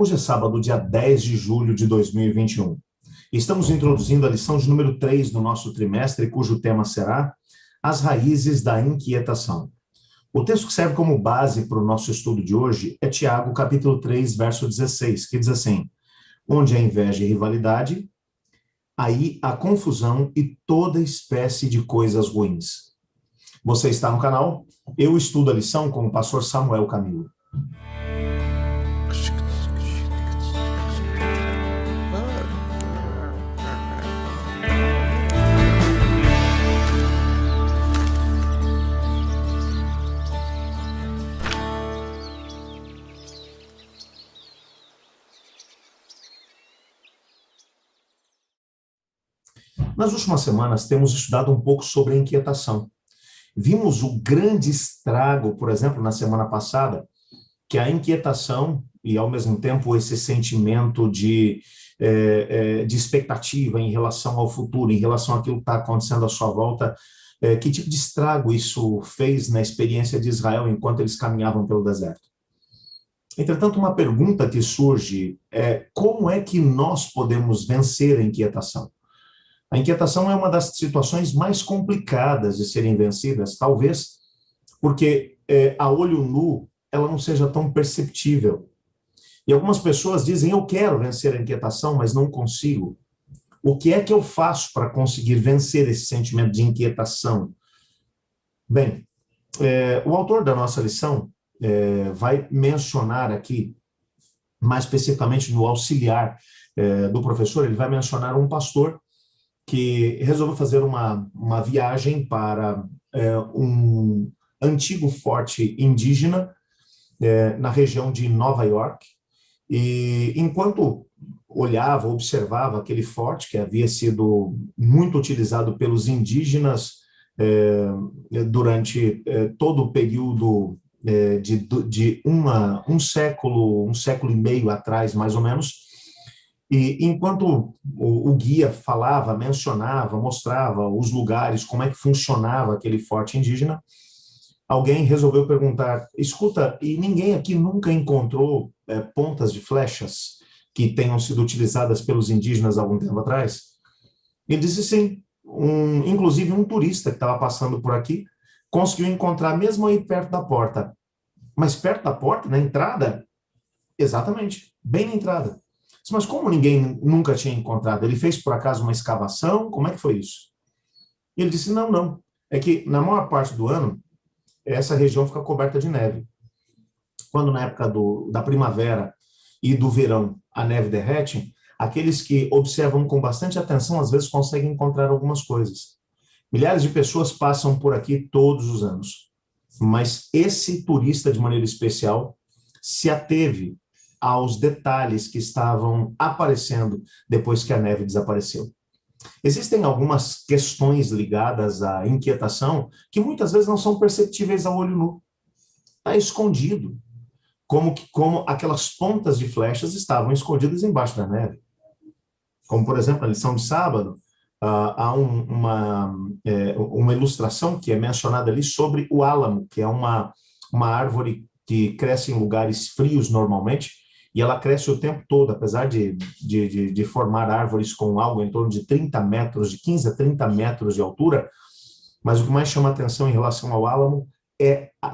Hoje é sábado, dia 10 de julho de 2021. Estamos introduzindo a lição de número 3 do nosso trimestre, cujo tema será As Raízes da Inquietação. O texto que serve como base para o nosso estudo de hoje é Tiago, capítulo 3, verso 16, que diz assim: onde há inveja e rivalidade, aí há confusão e toda espécie de coisas ruins. Você está no canal? Eu estudo a lição com o pastor Samuel Camilo. Nas últimas semanas, temos estudado um pouco sobre a inquietação. Vimos o grande estrago, por exemplo, na semana passada, que a inquietação e, ao mesmo tempo, esse sentimento de expectativa em relação ao futuro, em relação àquilo que está acontecendo à sua volta, que tipo de estrago isso fez na experiência de Israel enquanto eles caminhavam pelo deserto. Entretanto, uma pergunta que surge é como é que nós podemos vencer a inquietação? A inquietação é uma das situações mais complicadas de serem vencidas, talvez porque a olho nu ela não seja tão perceptível. E algumas pessoas dizem, eu quero vencer a inquietação, mas não consigo. O que é que eu faço para conseguir vencer esse sentimento de inquietação? Bem, o autor da nossa lição vai mencionar aqui, mais especificamente no auxiliar do professor, ele vai mencionar um pastor que resolveu fazer uma viagem para um antigo forte indígena na região de Nova York, e enquanto olhava, observava aquele forte que havia sido muito utilizado pelos indígenas durante todo o período de um século e meio atrás, mais ou menos. E enquanto o guia falava, mencionava, mostrava os lugares, como é que funcionava aquele forte indígena, alguém resolveu perguntar, escuta, e ninguém aqui nunca encontrou pontas de flechas que tenham sido utilizadas pelos indígenas há algum tempo atrás? Ele disse sim, inclusive um turista que estava passando por aqui conseguiu encontrar mesmo aí perto da porta. Mas perto da porta, na entrada? Exatamente, bem na entrada. Mas como ninguém nunca tinha encontrado? Ele fez, por acaso, uma escavação? Como é que foi isso? E ele disse, não. É que, na maior parte do ano, essa região fica coberta de neve. Quando, na época da primavera e do verão, a neve derrete, aqueles que observam com bastante atenção, às vezes, conseguem encontrar algumas coisas. Milhares de pessoas passam por aqui todos os anos. Mas esse turista, de maneira especial, se ateve aos detalhes que estavam aparecendo depois que a neve desapareceu. Existem algumas questões ligadas à inquietação que muitas vezes não são perceptíveis ao olho nu. Está escondido, como aquelas pontas de flechas estavam escondidas embaixo da neve. Como, por exemplo, na lição de sábado, há uma ilustração que é mencionada ali sobre o álamo, que é uma árvore que cresce em lugares frios normalmente, e ela cresce o tempo todo, apesar de formar árvores com algo em torno de 30 metros, de 15 a 30 metros de altura, mas o que mais chama atenção em relação ao álamo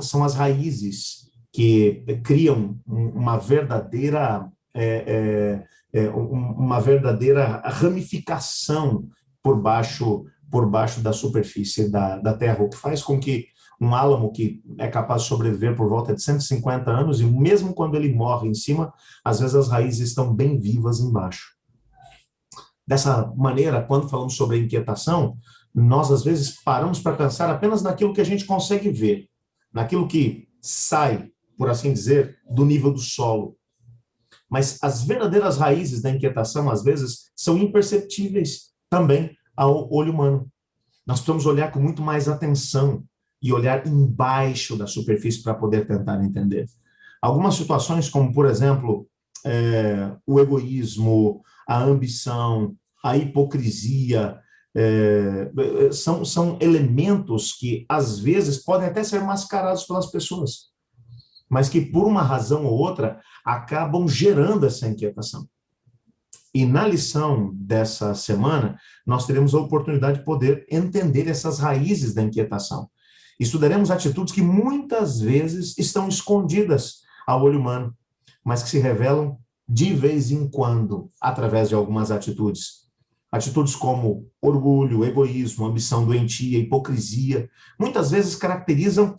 são as raízes que criam uma verdadeira ramificação por baixo da superfície da terra, o que faz com que um álamo que é capaz de sobreviver por volta de 150 anos, e mesmo quando ele morre em cima, às vezes as raízes estão bem vivas embaixo. Dessa maneira, quando falamos sobre a inquietação, nós às vezes paramos para pensar apenas naquilo que a gente consegue ver, naquilo que sai, por assim dizer, do nível do solo. Mas as verdadeiras raízes da inquietação, às vezes, são imperceptíveis também ao olho humano. Nós precisamos olhar com muito mais atenção e olhar embaixo da superfície para poder tentar entender. Algumas situações, como, por exemplo, o egoísmo, a ambição, a hipocrisia, são elementos que, às vezes, podem até ser mascarados pelas pessoas. mas que por uma razão ou outra acabam gerando essa inquietação. E na lição dessa semana, nós teremos a oportunidade de poder entender essas raízes da inquietação. Estudaremos atitudes que muitas vezes estão escondidas ao olho humano, mas que se revelam de vez em quando, através de algumas atitudes. Atitudes como orgulho, egoísmo, ambição doentia, hipocrisia, muitas vezes caracterizam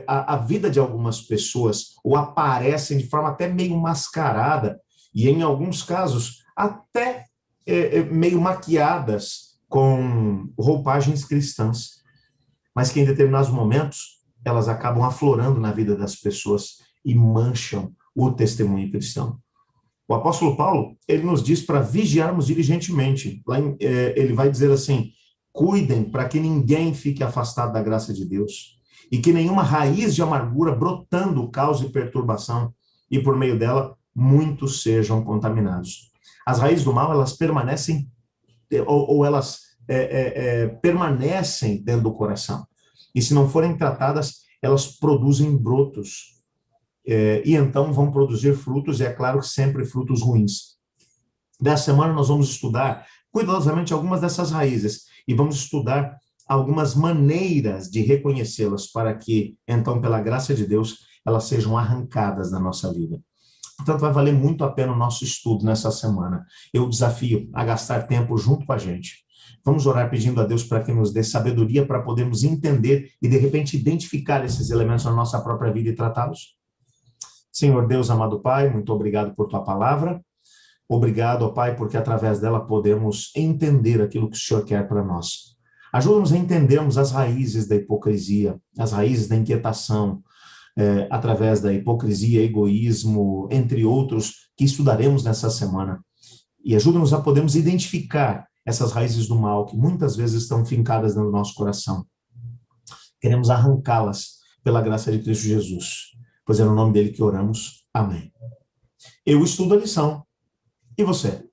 a vida de algumas pessoas, ou aparecem de forma até meio mascarada, e em alguns casos até meio maquiadas com roupagens cristãs, mas que em determinados momentos elas acabam aflorando na vida das pessoas e mancham o testemunho cristão. O apóstolo Paulo, ele nos diz para vigiarmos diligentemente. Ele vai dizer assim: cuidem para que ninguém fique afastado da graça de Deus e que nenhuma raiz de amargura brotando cause perturbação e por meio dela muitos sejam contaminados. As raízes do mal, elas permanecem ou elas permanecem dentro do coração. E se não forem tratadas, elas produzem brotos. E então vão produzir frutos, e é claro que sempre frutos ruins. Dessa semana nós vamos estudar cuidadosamente algumas dessas raízes e vamos estudar algumas maneiras de reconhecê-las para que, então, pela graça de Deus, elas sejam arrancadas da nossa vida. Portanto, vai valer muito a pena o nosso estudo nessa semana. Eu desafio a gastar tempo junto com a gente. Vamos orar pedindo a Deus para que nos dê sabedoria para podermos entender e, de repente, identificar esses elementos na nossa própria vida e tratá-los. Senhor Deus, amado Pai, muito obrigado por tua palavra. Obrigado, ó Pai, porque através dela podemos entender aquilo que o Senhor quer para nós. Ajuda-nos a entendermos as raízes da hipocrisia, as raízes da inquietação, através da hipocrisia, egoísmo, entre outros, que estudaremos nessa semana. E ajuda-nos a podermos identificar essas raízes do mal, que muitas vezes estão fincadas no nosso coração. Queremos arrancá-las pela graça de Cristo Jesus, pois é no nome dele que oramos. Amém. Eu estudo a lição. E você?